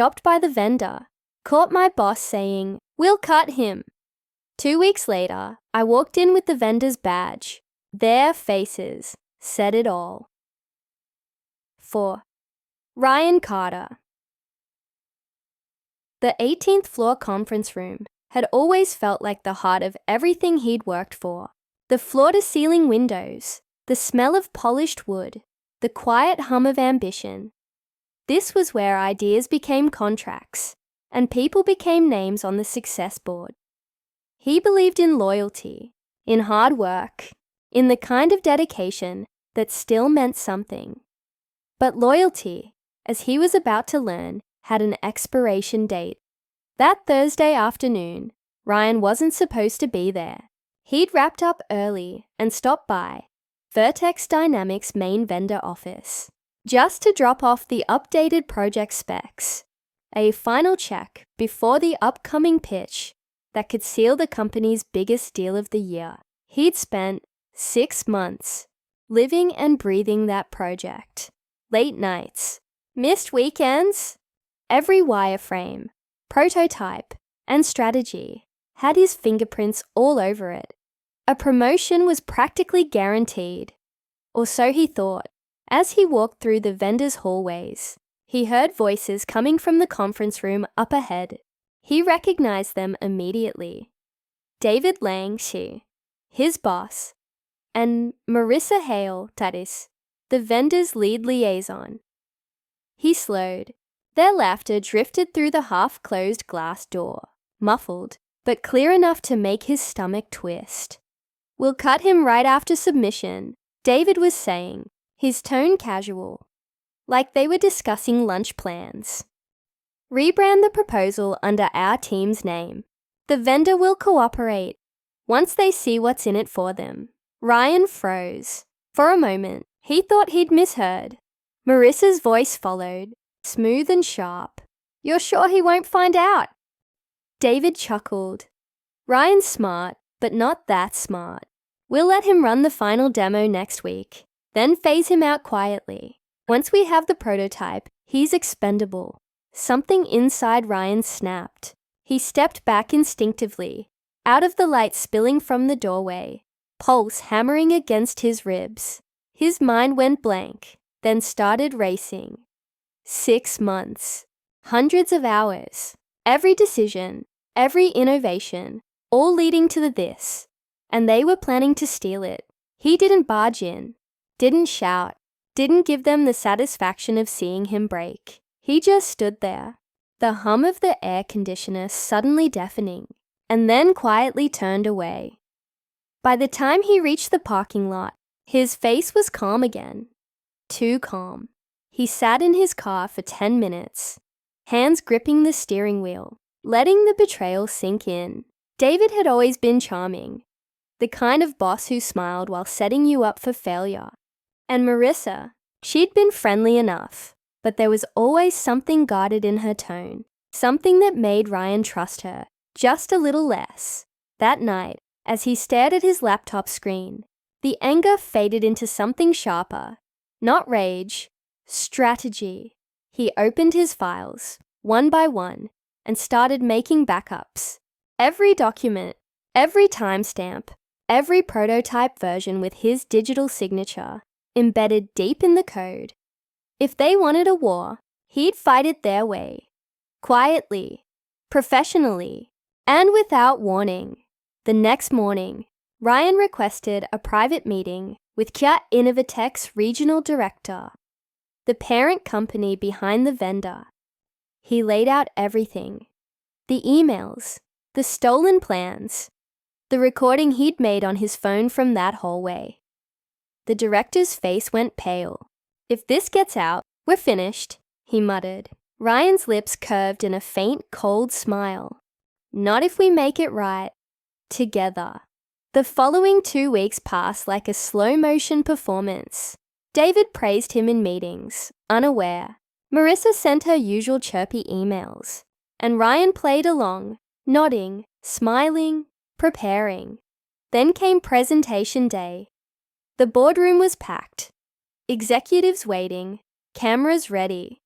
stopped by the vendor, caught my boss saying, "We'll cut him." 2 weeks later, I walked in with the vendor's badge. Their faces said it all. 4. Ryan Carter. The 18th floor conference room had always felt like the heart of everything he'd worked for. The floor-to-ceiling windows, the smell of polished wood, the quiet hum of ambition. This was where ideas became contracts, and people became names on the success board. He believed in loyalty, in hard work, in the kind of dedication that still meant something. But loyalty, as he was about to learn, had an expiration date. That Thursday afternoon, Ryan wasn't supposed to be there. He'd wrapped up early and stopped by Vertex Dynamics' main vendor office, just to drop off the updated project specs, a final check before the upcoming pitch that could seal the company's biggest deal of the year. He'd spent 6 months living and breathing that project. Late nights, missed weekends. Every wireframe, prototype, and strategy had his fingerprints all over it. A promotion was practically guaranteed, or so he thought. As he walked through the vendor's hallways, he heard voices coming from the conference room up ahead. He recognized them immediately. David Lang, his boss, and Marissa Hale, the vendor's lead liaison. He slowed. Their laughter drifted through the half-closed glass door, muffled, but clear enough to make his stomach twist. "We'll cut him right after submission," David was saying, his tone casual, like they were discussing lunch plans. "Rebrand the proposal under our team's name. The vendor will cooperate once they see what's in it for them." Ryan froze. For a moment, he thought he'd misheard. Marissa's voice followed, smooth and sharp. "You're sure he won't find out?" David chuckled. "Ryan's smart, but not that smart. We'll let him run the final demo next week, then phase him out quietly. Once we have the prototype, he's expendable." Something inside Ryan snapped. He stepped back instinctively, out of the light spilling from the doorway, pulse hammering against his ribs. His mind went blank, then started racing. 6 months, hundreds of hours, every decision, every innovation, all leading to this, and they were planning to steal it. He didn't barge in, didn't shout, didn't give them the satisfaction of seeing him break. He just stood there, the hum of the air conditioner suddenly deafening, and then quietly turned away. By the time he reached the parking lot, his face was calm again. Too calm. He sat in his car for 10 minutes, hands gripping the steering wheel, letting the betrayal sink in. David had always been charming, the kind of boss who smiled while setting you up for failure. And Marissa, she'd been friendly enough, but there was always something guarded in her tone, something that made Ryan trust her just a little less. That night, as he stared at his laptop screen, the anger faded into something sharper. Not rage, strategy. He opened his files, one by one, and started making backups. Every document, every timestamp, every prototype version with his digital signature, embedded deep in the code. If they wanted a war, he'd fight it their way. Quietly, professionally, and without warning. The next morning, Ryan requested a private meeting with Kia Innovatech's regional director, the parent company behind the vendor. He laid out everything. The emails, the stolen plans, the recording he'd made on his phone from that hallway. The director's face went pale. "If this gets out, we're finished," he muttered. Ryan's lips curved in a faint, cold smile. "Not if we make it right. Together." The following 2 weeks passed like a slow-motion performance. David praised him in meetings, unaware. Marissa sent her usual chirpy emails, and Ryan played along, nodding, smiling, preparing. Then came presentation day. The boardroom was packed. Executives waiting, cameras ready.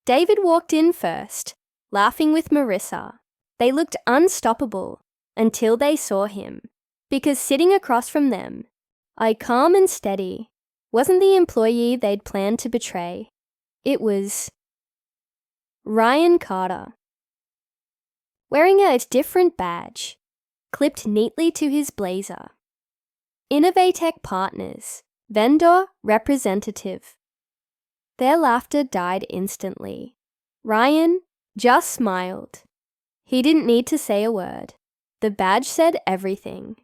David walked in first, laughing with Marissa. They looked unstoppable until they saw him, because sitting across from them, calm and steady, wasn't the employee they'd planned to betray. It was Ryan Carter. Wearing a different badge, clipped neatly to his blazer. Innovatech Partners, vendor representative. Their laughter died instantly. Ryan just smiled. He didn't need to say a word. The badge said everything.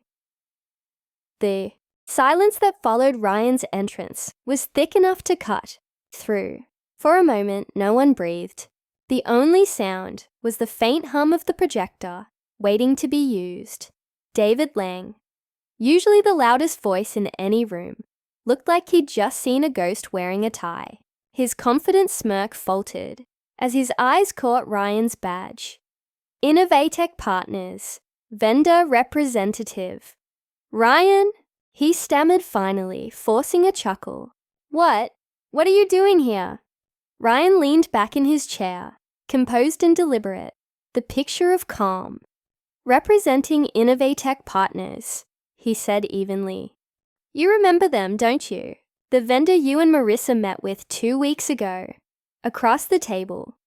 The silence that followed Ryan's entrance was thick enough to cut through. For a moment, no one breathed. The only sound was the faint hum of the projector waiting to be used. David Lang, usually the loudest voice in any room, looked like he'd just seen a ghost wearing a tie. His confident smirk faltered as his eyes caught Ryan's badge. Innovatech Partners, vendor representative. Ryan, he stammered finally, forcing a chuckle. What are you doing here? Ryan leaned back in his chair, composed and deliberate, the picture of calm. Representing Innovatech Partners, he said evenly. You remember them, don't you? The vendor you and Marissa met with 2 weeks ago. Across the table,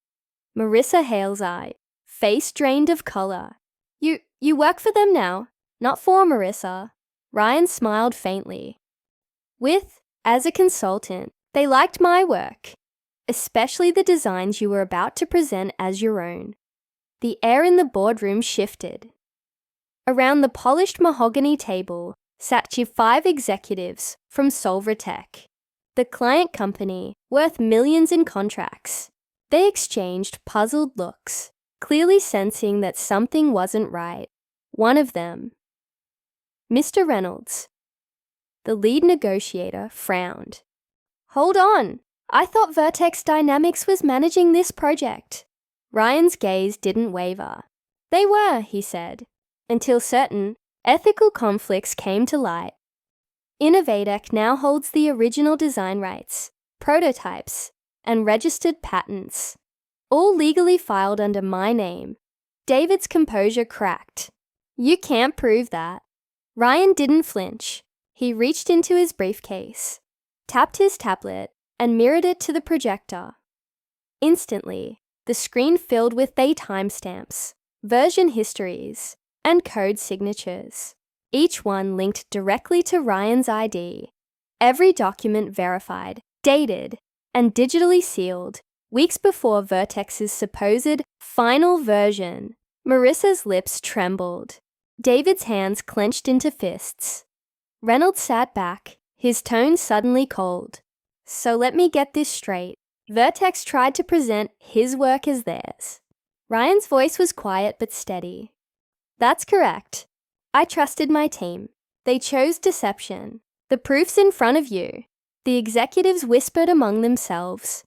Marissa Hale's eye, face drained of color. You work for them now? Not for Marissa. Ryan smiled faintly. As a consultant, they liked my work, especially the designs you were about to present as your own. The air in the boardroom shifted. Around the polished mahogany table sat 5 executives from Solvratech, the client company worth millions in contracts. They exchanged puzzled looks, clearly sensing that something wasn't right. One of them, Mr. Reynolds, the lead negotiator, frowned. Hold on, I thought Vertex Dynamics was managing this project. Ryan's gaze didn't waver. They were, he said, until certain ethical conflicts came to light. Innovatech now holds the original design rights, prototypes, and registered patents, all legally filed under my name. David's composure cracked. You can't prove that. Ryan didn't flinch. He reached into his briefcase, tapped his tablet, and mirrored it to the projector. Instantly, the screen filled with timestamps, version histories, and code signatures, each one linked directly to Ryan's ID. Every document verified, dated, and digitally sealed weeks before Vertex's supposed final version. Marissa's lips trembled. David's hands clenched into fists. Reynolds sat back, his tone suddenly cold. So let me get this straight. Vertex tried to present his work as theirs. Ryan's voice was quiet but steady. That's correct. I trusted my team. They chose deception. The proof's in front of you. The executives whispered among themselves.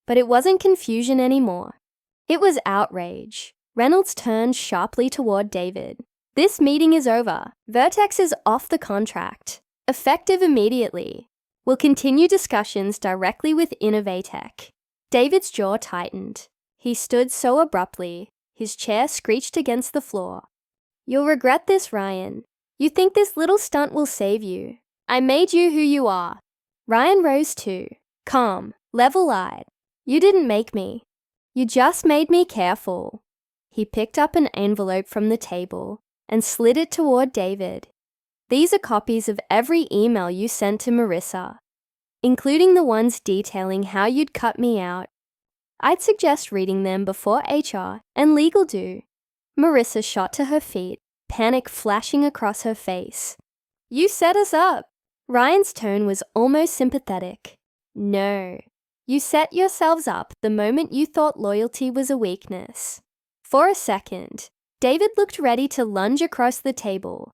But it wasn't confusion anymore. It was outrage. Reynolds turned sharply toward David. This meeting is over. Vertex is off the contract. Effective immediately. We'll continue discussions directly with Innovatech. David's jaw tightened. He stood so abruptly, his chair screeched against the floor. You'll regret this, Ryan. You think this little stunt will save you. I made you who you are. Ryan rose too, calm, level-eyed. You didn't make me. You just made me careful. He picked up an envelope from the table and slid it toward David. These are copies of every email you sent to Marissa, including the ones detailing how you'd cut me out. I'd suggest reading them before HR and legal do. Marissa shot to her feet, panic flashing across her face. You set us up. Ryan's tone was almost sympathetic. No, you set yourselves up the moment you thought loyalty was a weakness. For a second, David looked ready to lunge across the table,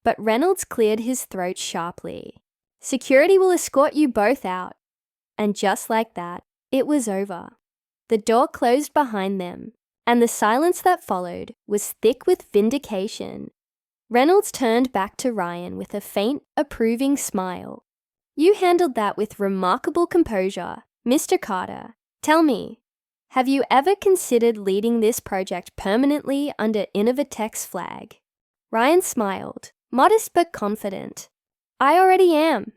but Reynolds cleared his throat sharply. Security will escort you both out. And just like that, it was over. The door closed behind them, and the silence that followed was thick with vindication. Reynolds turned back to Ryan with a faint, approving smile. You handled that with remarkable composure, Mr. Carter. Tell me, Have you ever considered leading this project permanently under Innovatech's flag? Ryan smiled, modest but confident. I already am.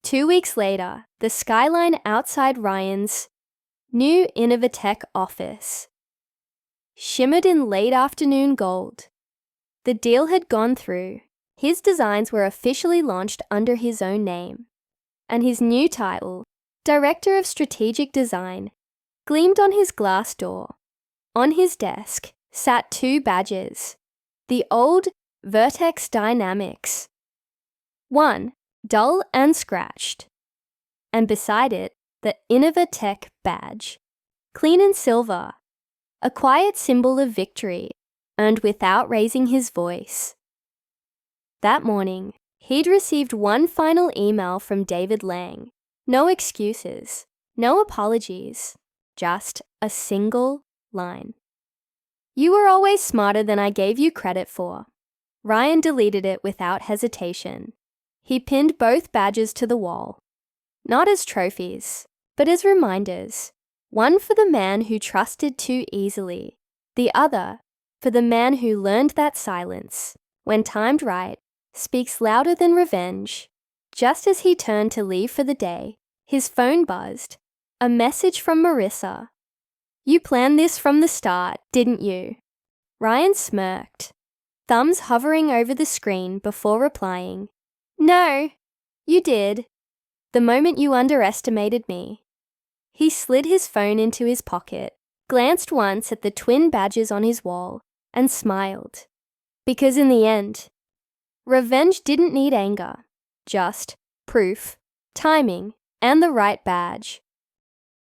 2 weeks later, the skyline outside Ryan's new Innovatech office shimmered in late afternoon gold. The deal had gone through. His designs were officially launched under his own name, and his new title, Director of Strategic Design, gleamed on his glass door. On his desk sat 2 badges, the old Vertex Dynamics, one dull and scratched, and beside it the Innovatech badge, clean and silver, a quiet symbol of victory, earned without raising his voice. That morning, he'd received one final email from David Lang. No excuses, no apologies, just a single line. You were always smarter than I gave you credit for. Ryan deleted it without hesitation. He pinned both badges to the wall, not as trophies, but as reminders, one for the man who trusted too easily, the other for the man who learned that silence, when timed right, speaks louder than revenge. Just as he turned to leave for the day, his phone buzzed. A message from Marissa. You planned this from the start, didn't you? Ryan smirked, thumbs hovering over the screen before replying. No, you did. The moment you underestimated me. He slid his phone into his pocket, glanced once at the twin badges on his wall, and smiled. Because in the end, revenge didn't need anger, just proof, timing, and the right badge.